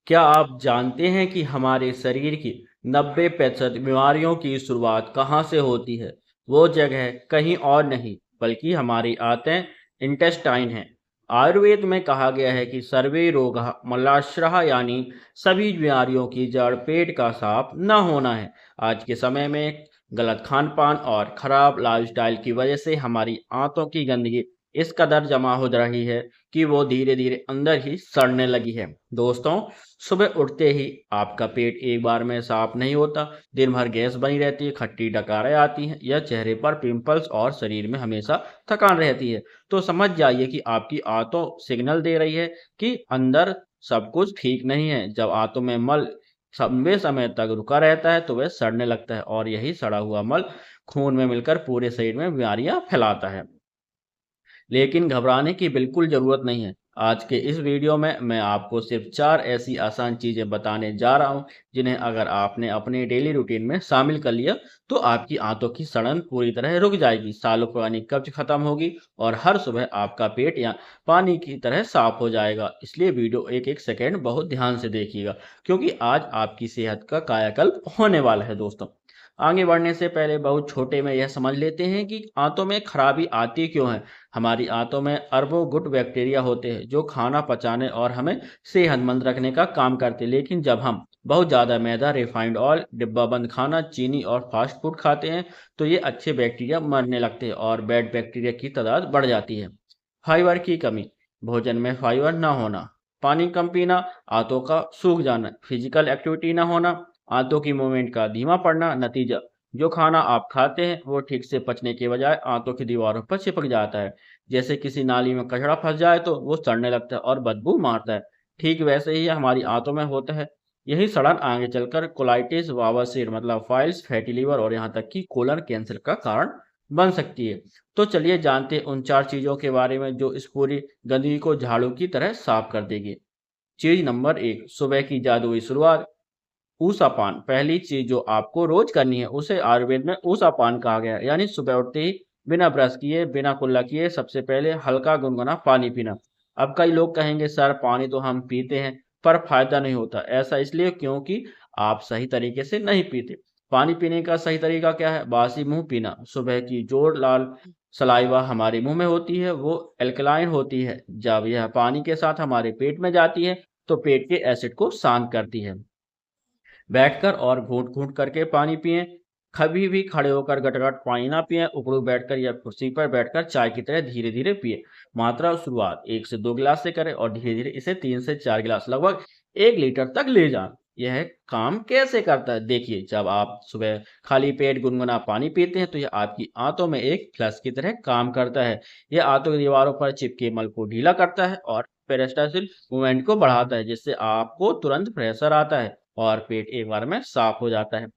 क्या आप जानते हैं कि हमारे शरीर की 90% बीमारियों की शुरुआत कहाँ से होती है? वो जगह कहीं और नहीं, बल्कि हमारी आंतें, इंटेस्टाइन है। आयुर्वेद में कहा गया है कि सर्वे रोगः मलाश्रः, यानी सभी बीमारियों की जड़ पेट का साफ न होना है। आज के समय में गलत खान पान और खराब लाइफस्टाइल की वजह से हमारी आंतों की गंदगी इस कदर जमा हो रही है कि वो धीरे धीरे अंदर ही सड़ने लगी है। दोस्तों, सुबह उठते ही आपका पेट एक बार में साफ नहीं होता। दिन भर गैस बनी रहती है, खट्टी डकारें आती हैं, या चेहरे पर पिंपल्स और शरीर में हमेशा थकान रहती है। तो समझ जाइए कि आपकी आंतों सिग्नल दे रही है कि अंदर सब कुछ ठीक नहीं है। जब आंतों में मल लंबे समय तक रुका रहता है तो वह सड़ने लगता है, और यही सड़ा हुआ मल खून में मिलकर पूरे शरीर में बीमारियां फैलाता है। लेकिन घबराने की बिल्कुल ज़रूरत नहीं है। आज के इस वीडियो में मैं आपको सिर्फ 4 ऐसी आसान चीज़ें बताने जा रहा हूँ, जिन्हें अगर आपने अपने डेली रूटीन में शामिल कर लिया, तो आपकी आंतों की सड़न पूरी तरह रुक जाएगी, सालों पुरानी कब्ज खत्म होगी, और हर सुबह आपका पेट या पानी की तरह साफ हो जाएगा। इसलिए वीडियो एक-एक सेकंड बहुत ध्यान से देखिएगा, क्योंकि आज आपकी सेहत का कायाकल्प होने वाला है दोस्तों। आगे बढ़ने से पहले बहुत छोटे में यह समझ लेते हैं कि आंतों में खराबी आती क्यों है। हमारी आंतों में अरबों गुड बैक्टीरिया होते हैं जो खाना पचाने और हमें सेहतमंद रखने का काम करते हैं। लेकिन जब हम बहुत ज़्यादा मैदा, रिफाइंड ऑयल, डिब्बाबंद खाना, चीनी और फास्ट फूड खाते हैं, तो ये अच्छे बैक्टीरिया मरने लगते हैं और बैड बैक्टीरिया की तादाद बढ़ जाती है। फाइबर की कमी, भोजन में फाइबर ना होना, पानी कम पीना, आंतों का सूख जाना, फिजिकल एक्टिविटी ना होना, आंतों की मूवमेंट का धीमा पड़ना। नतीजा, जो खाना आप खाते हैं वो ठीक से पचने के बजाय आंतों की दीवारों पर चिपक जाता है। जैसे किसी नाली में कचरा फंस जाए तो वो सड़ने लगता है और बदबू मारता है। ठीक वैसे ही हमारी आंतों में होता है। यही सड़न आगे चलकर कोलाइटिस, बवासीर मतलब फाइल्स, फैटी लिवर और यहाँ तक कि कोलन कैंसर का कारण बन सकती है। तो चलिए जानते हैं उन 4 चीज़ों के बारे में जो इस पूरी गंदगी को झाड़ू की तरह साफ कर देगी। चीज़ नंबर 1, सुबह की जादुई शुरुआत। ऊसापान, पहली चीज जो आपको रोज करनी है उसे आयुर्वेद में ऊसापान कहा गया है, यानी सुबह उठते ही बिना ब्रश किए, बिना कुल्ला किए सबसे पहले हल्का गुनगुना पानी पीना। अब कई लोग कहेंगे सर पानी तो हम पीते हैं पर फायदा नहीं होता। ऐसा इसलिए क्योंकि आप सही तरीके से नहीं पीते। पानी पीने का सही तरीका क्या है? बासी मुंह पीना। सुबह की जोर लाल सलाइवा हमारे मुंह में होती है, वो एल्कलाइन होती है। जब यह पानी के साथ हमारे पेट में जाती है तो पेट के एसिड को शांत करती है। बैठकर और घूंट-घूंट करके पानी पिएँ। कभी भी खड़े होकर गटगट पानी ना पिएँ। उबड़ू बैठकर या कुर्सी पर बैठकर चाय की तरह धीरे-धीरे पिएँ। मात्रा शुरुआत 1 से 2 गिलास से करें और धीरे-धीरे इसे 3 से 4 गिलास लगभग 1 लीटर तक ले जाएँ। यह काम कैसे करता है? देखिए, जब आप सुबह खाली पेट गुनगुना पानी पीते हैं तो यह आपकी आंतों में एक फ्लश की तरह काम करता है। यह आंतों की दीवारों पर चिपके मल को ढीला करता है और पेरिस्टाल्सिस मूवमेंट को बढ़ाता है, जिससे आपको तुरंत प्रेशर आता है और पेट एक बार में साफ हो जाता है।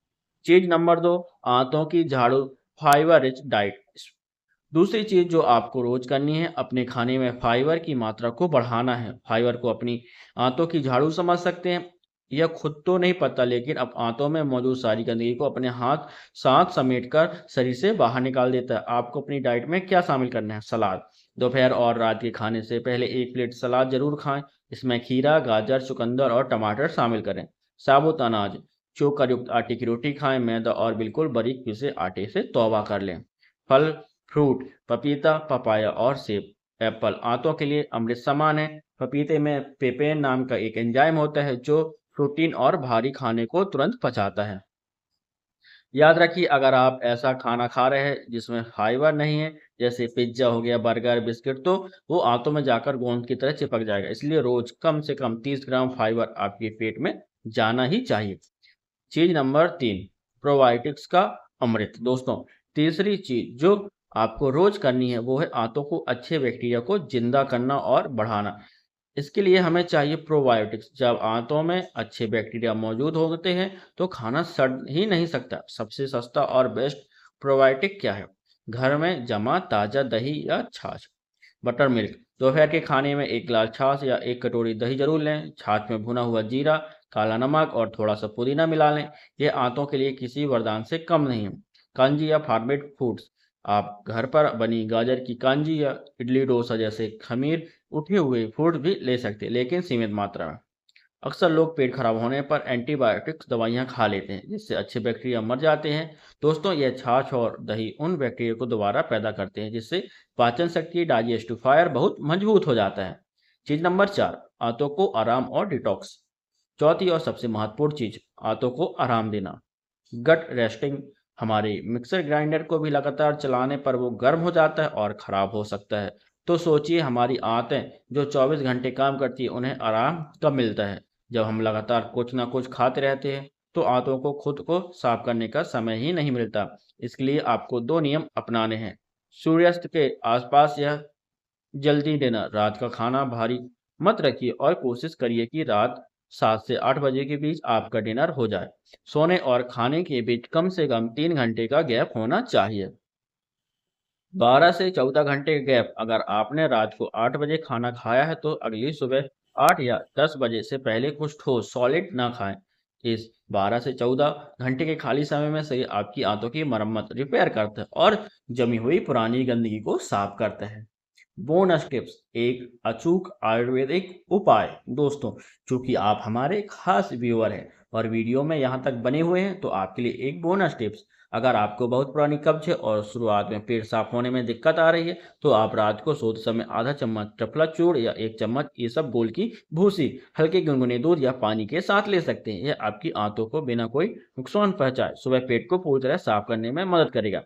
चीज नंबर 2, आंतों की झाड़ू, फाइबर रिच डाइट। दूसरी चीज जो आपको रोज करनी है, अपने खाने में फाइबर की मात्रा को बढ़ाना है। फाइबर को अपनी आंतों की झाड़ू समझ सकते हैं। यह खुद तो नहीं पता, लेकिन अब आंतों में मौजूद सारी गंदगी को अपने हाथ साथ समेट कर शरीर से बाहर निकाल देता है। आपको अपनी डाइट में क्या शामिल करना है? सलाद। दोपहर और रात के खाने से पहले 1 प्लेट सलाद जरूर खाएं। इसमें खीरा, गाजर, चुकंदर और टमाटर शामिल करें। साबुत अनाज, चोकर युक्त आटे की रोटी खाएं। मैदा और बिल्कुल बारीक पीसे आटे से तौबा कर लें। फल, फ्रूट, पपीता, पपाया और सेब। एप्पल आंतों के लिए अमृत समान है। पपीते में पेपेन नाम का एक एंजाइम होता है जो प्रोटीन और भारी खाने को तुरंत पचाता है। याद रखिए, अगर आप ऐसा खाना खा रहे हैं जिसमें फाइबर नहीं है, जैसे पिज्जा हो गया, बर्गर, बिस्किट, तो वो आंतों में जाकर गोंद की तरह चिपक जाएगा। इसलिए रोज कम से कम 30 ग्राम फाइबर आपके पेट में जाना ही चाहिए। चीज नंबर 3, प्रोबायोटिक्स का अमृत। दोस्तों, तीसरी चीज जो आपको रोज करनी है वो है आंतों को अच्छे बैक्टीरिया को जिंदा करना और बढ़ाना। इसके लिए हमें चाहिए प्रोबायोटिक्स। जब आंतों में अच्छे बैक्टीरिया मौजूद होते हैं तो खाना सड़ ही नहीं सकता। सबसे सस्ता और बेस्ट प्रोबायोटिक क्या है? घर में जमा ताजा दही या छाछ। बटर मिल्क, दोपहर के खाने में 1 गिलास छाछ या 1 कटोरी दही जरूर लें। छाछ में भुना हुआ जीरा, काला नमक और थोड़ा सा पुदीना मिला लें। यह आंतों के लिए किसी वरदान से कम नहीं है। कांजी या फार्मेट फूड्स, आप घर पर बनी गाजर की कांजी या इडली डोसा जैसे खमीर उठे हुए फूड भी ले सकते हैं, लेकिन सीमित मात्रा में। अक्सर लोग पेट खराब होने पर एंटीबायोटिक्स दवाइयाँ खा लेते हैं, जिससे अच्छे बैक्टीरिया मर जाते हैं। दोस्तों, यह छाछ और दही उन बैक्टीरिया को दोबारा पैदा करते हैं, जिससे पाचन शक्ति, डाइजेस्टिव फायर बहुत मजबूत हो जाता है। चीज नंबर 4, आंतों को आराम और डिटॉक्स। चौथी और सबसे महत्वपूर्ण चीज, आंतों को आराम देना। गट रेस्टिंग। हमारे मिक्सर ग्राइंडर को भी लगातार चलाने पर वो गर्म हो जाता है और ख़राब हो सकता है। तो सोचिए, हमारी आंतें जो 24 घंटे काम करती है, उन्हें आराम कब मिलता है? जब हम लगातार कुछ ना कुछ खाते रहते हैं, तो आंतों को खुद को साफ करने का समय ही नहीं मिलता। इसके लिए आपको 2 नियम अपनाने हैं। सूर्यास्त के आसपास यह जल्दी डिनर, रात का खाना भारी मत रखिए और कोशिश करिए कि रात 7 से 8 बजे के बीच आपका डिनर हो जाए। सोने और खाने के बीच कम से कम 3 घंटे का गैप होना चाहिए। 12 से 14 घंटे गैप। अगर आपने रात को 8 बजे खाना खाया है, तो अगली सुबह 8 या 10 बजे से पहले कुछ ठोस सॉलिड ना खाएं। इस 12 से 14 घंटे के खाली समय में शरीर आपकी आंतों की मरम्मत, रिपेयर करता है और जमी हुई पुरानी गंदगी को साफ करता है। बोनस टिप्स, एक अचूक आयुर्वेदिक उपाय। दोस्तों, चूंकि आप हमारे खास व्यूअर हैं और वीडियो में यहाँ तक बने हुए हैं, तो आपके लिए एक बोनस टिप्स। अगर आपको बहुत पुरानी कब्ज है और शुरुआत में पेट साफ होने में दिक्कत आ रही है, तो आप रात को सोते समय आधा चम्मच ट्रफला चूर्ण या 1 चम्मच इसबगोल की भूसी हल्के गुनगुने दूध या पानी के साथ ले सकते हैं। यह आपकी आंतों को बिना कोई नुकसान पहुंचाए सुबह पेट को पूरी तरह साफ करने में मदद करेगा।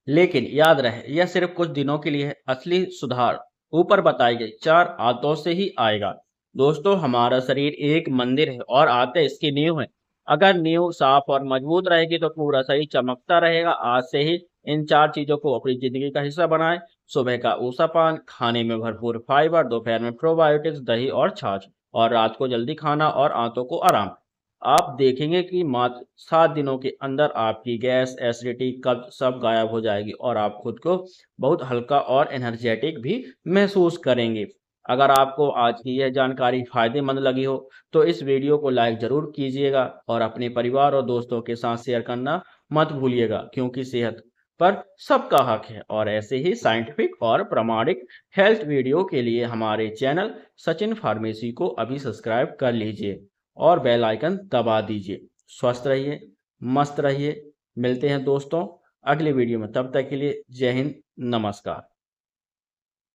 लेकिन याद रहे, यह सिर्फ कुछ दिनों के लिए है। असली सुधार ऊपर बताई गई 4 आदतों से ही आएगा। दोस्तों, हमारा शरीर एक मंदिर है और आदतें इसकी नींव है। अगर नींव साफ और मजबूत रहेगी, तो पूरा शरीर चमकता रहेगा। आज से ही इन 4 चीजों को अपनी जिंदगी का हिस्सा बनाएं। सुबह का ऊसा पान, खाने में भरपूर फाइबर, दोपहर में प्रोबायोटिक्स, दही और छाछ, और रात को जल्दी खाना और आंतों को आराम। आप देखेंगे कि मात्र 7 दिनों के अंदर आपकी गैस, एसिडिटी, कब्ज सब गायब हो जाएगी और आप खुद को बहुत हल्का और एनर्जेटिक भी महसूस करेंगे। अगर आपको आज की यह जानकारी फायदेमंद लगी हो, तो इस वीडियो को लाइक ज़रूर कीजिएगा और अपने परिवार और दोस्तों के साथ शेयर करना मत भूलिएगा, क्योंकि सेहत पर सबका हक है। और ऐसे ही साइंटिफिक और प्रामाणिक हेल्थ वीडियो के लिए हमारे चैनल सचिन फार्मेसी को अभी सब्सक्राइब कर लीजिए और बेल आइकन दबा दीजिए। स्वस्थ रहिए, मस्त रहिए। मिलते हैं दोस्तों अगले वीडियो में। तब तक के लिए जय हिंद, नमस्कार।